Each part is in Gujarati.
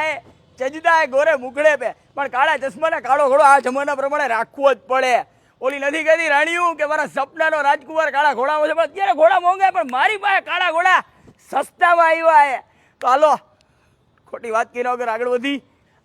હે ચજતા હે ગોરે મુકડે પે, પણ કાળા ચશ્માના કાળો ઘોડો આ જમાના પ્રમાણે રાખવો જ પડે. ઓલી નથી કહેતી રાણીયું કે મારા સપનાનો રાજકુમાર કાળા ઘોડામાં છે, પણ અત્યારે ઘોડા મોંઘા, પણ મારી પાસે કાળા ઘોડા સસ્તામાં આવ્યા હે. તો હાલો ખોટી વાત કરી વગર આગળ વધી.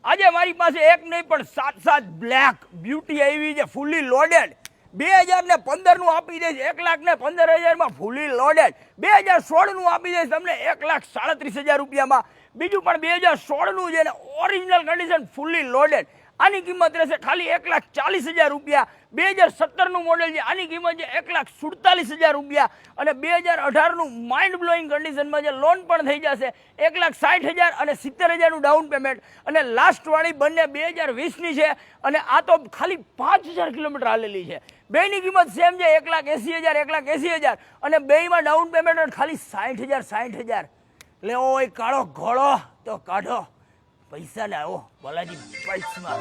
આજે મારી પાસે એક નહીં પણ 7 બ્લેક બ્યુટી આવી છે, ફૂલી લોડેડ. 2015 આપી દઈશ 1,15,000 ફૂલી લોડેડ. 2016 આપી દઈશ તમને 1,37,000 રૂપિયામાં. બીજું પણ 2016 છે ને ઓરિજિનલ કન્ડિશન ફૂલી લોડેડ. આની કિંમત રહેશે ખાલી 1,40,000 રૂપિયા. 2017 મોડેલ છે, આની કિંમત છે 1,47,000 રૂપિયા. અને 2018 માઇન્ડ બ્લોઈંગ કન્ડિશનમાં છે, લોન પણ થઈ જશે 1,60,000 અને 70,000 ડાઉન પેમેન્ટ. અને લાસ્ટ વાળી બંને 2020 છે, અને આ તો ખાલી 5,000 કિલોમીટર હાલેલી છે. બેની કિંમત સેમ છે 1,80,000 અને બેમાં ડાઉન પેમેન્ટ ખાલી 60,000. લેવો હોય કાળો ઘોડો તો કાઢો, પૈસા ને આવો બાલાજી પલ્સમાં.